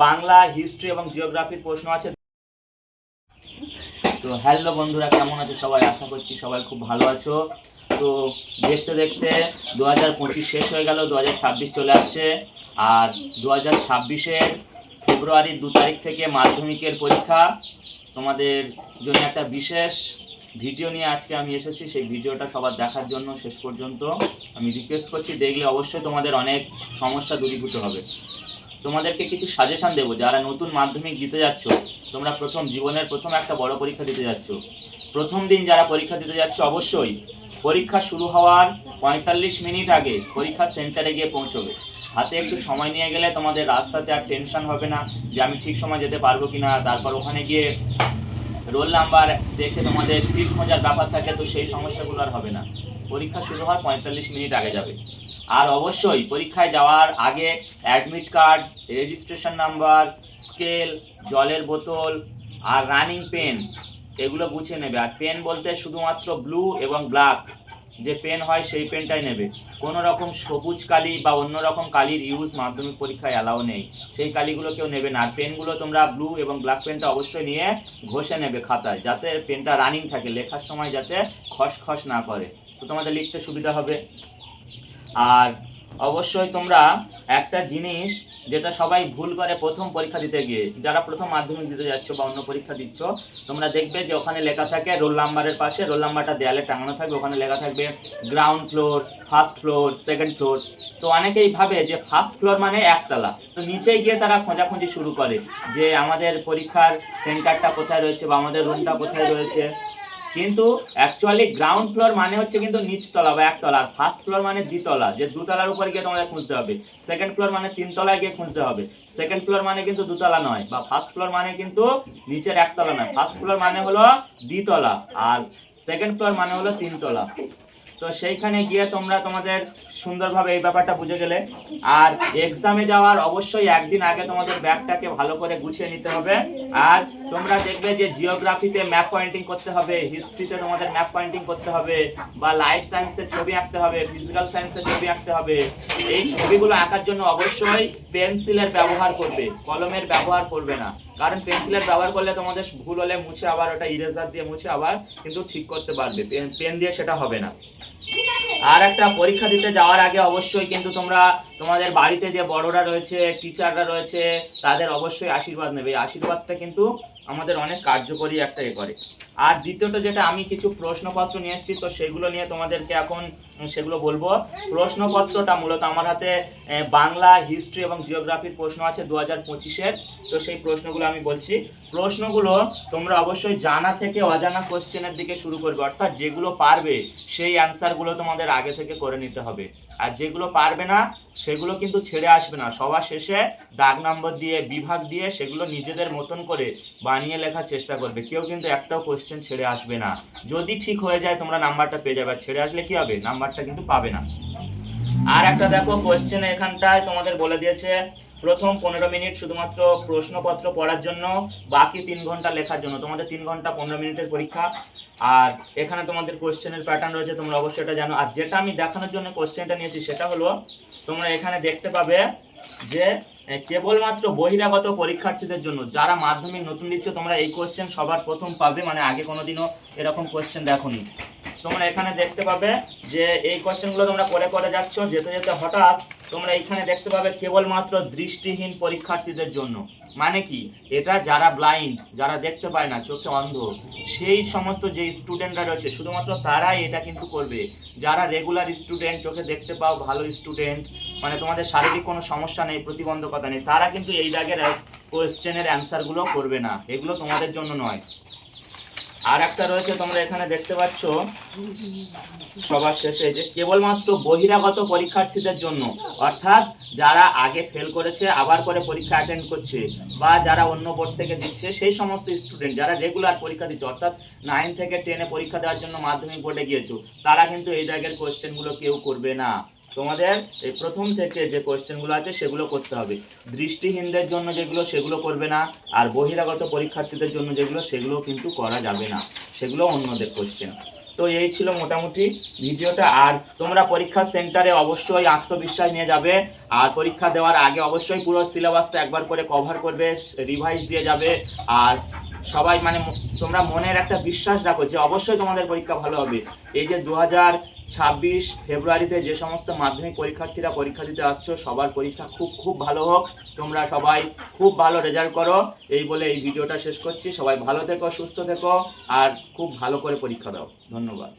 Bangla, history এবং জিওগ্রাফির প্রশ্ন আছে। তো হ্যালো বন্ধুরা, কেমন আছো সবাই? আশা করছি সবাই খুব ভালো আছো। তো দেখতে দেখতে 2025 শেষ হয়ে গেল, 2026 চলে আসছে। আর 2026-এর ফেব্রুয়ারির 2 তারিখ থেকে মাধ্যমিকের পরীক্ষা। তোমাদের জন্য একটা বিশেষ ভিডিও নিয়ে আজকে আমি এসেছি। সেই ভিডিওটা সবার দেখার জন্য শেষ পর্যন্ত আমি রিকোয়েস্ট করছি, দেখলে অবশ্যই তোমাদের অনেক সমস্যা দূরীভূত হবে। তোমাদেরকে কিছু সাজেশন দেবো, যারা নতুন মাধ্যমিক দিতে যাচ্ছ, তোমরা জীবনের প্রথম একটা বড় পরীক্ষা দিতে যাচ্ছ। প্রথম দিন যারা পরীক্ষা দিতে যাচ্ছ, অবশ্যই পরীক্ষা শুরু হওয়ার 45 মিনিট আগে পরীক্ষা সেন্টারে গিয়ে পৌঁছবে। হাতে একটু সময় নিয়ে গেলে তোমাদের রাস্তাতে আর টেনশন হবে না যে আমি ঠিক সময় যেতে পারবো কিনা। তারপর ওখানে গিয়ে রোল নাম্বার দেখে তোমাদের সিট খোঁজার ব্যাপার থাকে, তো সেই সমস্যাগুলো আর হবে না। পরীক্ষা শুরু হওয়ার 45 মিনিট আগে যাবে। আর অবশ্যই পরীক্ষায় যাওয়ার আগে admit card, registration number, scale, জলের বোতল আর রানিং পেন এগুলো গুছিয়ে নেবে। আর পেন বলতে শুধুমাত্র ব্লু এবং ব্ল্যাক যে পেন হয় সেই পেনটাই নেবে। কোনো রকম সবুজ কালি বা অন্য রকম কালির ইউজ মাধ্যমিক পরীক্ষায় অ্যালাউ নেই, সেই কালিগুলো কেউ নেবে না। আর পেনগুলো তোমরা ব্লু এবং ব্ল্যাক পেনটা অবশ্যই নিয়ে ঘষে নেবে খাতায়, যাতে পেনটা রানিং থাকে, লেখার সময় যাতে খসখস না করে, তো তোমাদের লিখতে সুবিধা হবে। আর অবশ্যই তোমরা একটা জিনিস যেটা সবাই ভুল করে প্রথম পরীক্ষা দিতে গিয়ে, যারা প্রথম মাধ্যমিক দিতে যাচ্ছ বা অন্য পরীক্ষা দিচ্ছ, তোমরা দেখবে যে ওখানে লেখা থাকে রোল নাম্বারের পাশে, রোল নাম্বারটা দেয়ালে টাঙানো থাকবে, ওখানে লেখা থাকবে ground floor, first floor, second floor. তো অনেকেই ভাবে যে ফার্স্ট ফ্লোর মানে একতলা, তো নিচেই গিয়ে তারা খোঁজাখুঁজি শুরু করে যে আমাদের পরীক্ষার সেন্টারটা কোথায় রয়েছে বা আমাদের রুমটা কোথায় রয়েছে। কিন্তু অ্যাকচুয়ালি গ্রাউন্ড ফ্লোর মানে হচ্ছে কিন্তু নিচতলা বা একতলা, আর ফার্স্ট ফ্লোর মানে দ্বিতলা, যে দুতলার উপরে গিয়ে তোমাদের খুঁজতে হবে। সেকেন্ড ফ্লোর মানে তিনতলায় গিয়ে খুঁজতে হবে। সেকেন্ড ফ্লোর মানে কিন্তু দুতলা নয়, বা ফার্স্ট ফ্লোর মানে কিন্তু নিচের একতলা নয়। ফার্স্ট ফ্লোর মানে হলো দ্বিতলা, আর সেকেন্ড ফ্লোর মানে হলো তিনতলা। তো সেইখানে গিয়ে তোমরা তোমাদের সুন্দরভাবে এই ব্যাপারটা বুঝে গেলে। আর এক্সামে যাওয়ার অবশ্যই একদিন আগে তোমাদের ব্যাগটাকে ভালো করে গুছিয়ে নিতে হবে। আর তোমরা দেখবে যে জিওগ্রাফিতে ম্যাপ পয়েন্টিং করতে হবে, হিস্ট্রিতে তোমাদের ম্যাপ পয়েন্টিং করতে হবে, বা লাইফ সায়েন্সের ছবি আঁকতে হবে, ফিজিক্যাল সায়েন্সের ছবি আঁকতে হবে। এই ছবিগুলো আঁকার জন্য অবশ্যই পেন্সিলের ব্যবহার করবে, কলমের ব্যবহার করবে না। কারণ পেন্সিলের ব্যবহার করলে তোমাদের ভুল হলে মুছে আবার ওটা ইরেজার দিয়ে মুছে আবার কিন্তু ঠিক করতে পারবে, পেন দিয়ে সেটা হবে না। আর একটা পরীক্ষা দিতে যাওয়ার আগে অবশ্যই কিন্তু তোমরা তোমাদের বাড়িতে যে বড়রা রয়েছে, টিচাররা রয়েছে, তাদের অবশ্যই আশীর্বাদ নেবে। আশীর্বাদটা কিন্তু আমাদের অনেক কার্যকরী একটা করে। আর দ্বিতীয়ত যেটা, আমি কিছু প্রশ্নপত্র নিয়ে এসেছি, তো সেগুলো নিয়ে তোমাদেরকে এখন সেগুলো বলবো। প্রশ্নপত্রটা মূলত আমার হাতে বাংলা, হিস্ট্রি এবং জিওগ্রাফির প্রশ্ন আছে 2025-এর। তো সেই প্রশ্নগুলো আমি বলছি। প্রশ্নগুলো তোমরা অবশ্যই জানা থেকে অজানা কোশ্চেনের দিকে শুরু করবে, অর্থাৎ যেগুলো পারবে সেই অ্যান্সারগুলো তোমাদের আগে থেকে করে নিতে হবে। আর যেগুলো পারবে না সেগুলো কিন্তু ছেড়ে আসবে না, সবার শেষে দাগ নম্বর দিয়ে, বিভাগ দিয়ে সেগুলো নিজেদের মতন করে বানিয়ে লেখার চেষ্টা করবে। কেউ কিন্তু একটাও কোশ্চেন ছেড়ে আসবে না। যদি ঠিক হয়ে যায় তোমরা নাম্বারটা পেয়ে যাবে, আর ছেড়ে আসলে কি হবে, নাম্বারটা কিন্তু পাবে না। আর একটা দেখো কোশ্চেন এখানটায় তোমাদের বলে দিয়েছে, প্রথম 15 মিনিট শুধুমাত্র প্রশ্নপত্র পড়ার জন্য, বাকি 3 ঘন্টা লেখার জন্য। তোমাদের 3 ঘন্টা 15 মিনিটের পরীক্ষা। আর এখানে তোমাদের কোশ্চেনের প্যাটার্ন রয়েছে, তোমরা অবশ্যই এটা জানো। আর যেটা আমি দেখানোর জন্য কোশ্চেনটা নিয়েছি সেটা হলো, তোমরা এখানে দেখতে পাবে যে কেবলমাত্র বহিরাগত পরীক্ষার্থীদের জন্য, যারা মাধ্যমিক নতুন দিচ্ছ, তোমরা এই কোশ্চেন সবার প্রথম পাবে, মানে আগে কোনোদিনও এরকম কোশ্চেন দেখোনি। তোমরা এখানে দেখতে পাবে যে এই কোশ্চেনগুলো তোমরা করে করে যাচ্ছ, যেতে যেতে হঠাৎ তোমরা এখানে দেখতে পাবে কেবলমাত্র দৃষ্টিহীন পরীক্ষার্থীদের জন্য। মানে কি, এটা যারা ব্লাইন্ড, যারা দেখতে পায় না, চোখে অন্ধ, সেই সমস্ত যে স্টুডেন্টরা রয়েছে শুধুমাত্র তারাই এটা কিন্তু করবে। যারা রেগুলার স্টুডেন্ট, চোখে দেখতে পাও, ভালো স্টুডেন্ট, মানে তোমাদের শারীরিক কোনো সমস্যা নেই, প্রতিবন্ধকতা নেই, তারা কিন্তু এই দাগের কোশ্চেনের অ্যান্সারগুলো করবে না, এগুলো তোমাদের জন্য নয়। আর একটা রয়েছে, তোমরা এখানে দেখতে পাচ্ছ সবার শেষে, যে কেবলমাত্র বহিরাগত পরীক্ষার্থীদের জন্য, অর্থাৎ যারা আগে ফেল করেছে আবার করে পরীক্ষা অ্যাটেন্ড করছে, বা যারা অন্য বোর্ড থেকে দিচ্ছে, সেই সমস্ত স্টুডেন্ট যারা রেগুলার পরীক্ষা দিচ্ছে, অর্থাৎ 9 থেকে 10-এ পরীক্ষা দেওয়ার জন্য মাধ্যমিক বোর্ডে গিয়েছো, তারা কিন্তু এই জায়গার কোশ্চেনগুলো কেউ করবে না। তোমাদের এই প্রথম থেকে যে কোশ্চেনগুলো আছে সেগুলো করতে হবে। দৃষ্টিহীনদের জন্য যেগুলো, সেগুলো করবে না। আর বহিরাগত পরীক্ষার্থীদের জন্য যেগুলো, সেগুলো কিন্তু করা যাবে না, সেগুলো অন্যদের কোশ্চেন। তো তো এই ছিল মোটামুটি ভিডিওটা। আর তোমরা পরীক্ষা সেন্টারে অবশ্যই আত্মবিশ্বাস নিয়ে যাবে, আর পরীক্ষা দেওয়ার আগে অবশ্যই পুরো সিলেবাসটা একবার করে কভার করবে, রিভাইজ দিয়ে যাবে। আর সবাই মানে তোমরা মনের একটা বিশ্বাস রাখো যে অবশ্যই তোমাদের পরীক্ষা ভালো হবে। এই যে 2026 ফেব্রুয়ারিতে যে সমস্ত মাধ্যমিক পরীক্ষার্থীরা পরীক্ষা দিতে আসছো, সবার পরীক্ষা খুব খুব ভালো হোক, তোমরা সবাই খুব ভালো রেজাল্ট করো। এই বলে এই ভিডিওটা শেষ করছি। সবাই ভালো থেকো, সুস্থ থেকো, আর খুব ভালো করে পরীক্ষা দাও। ধন্যবাদ।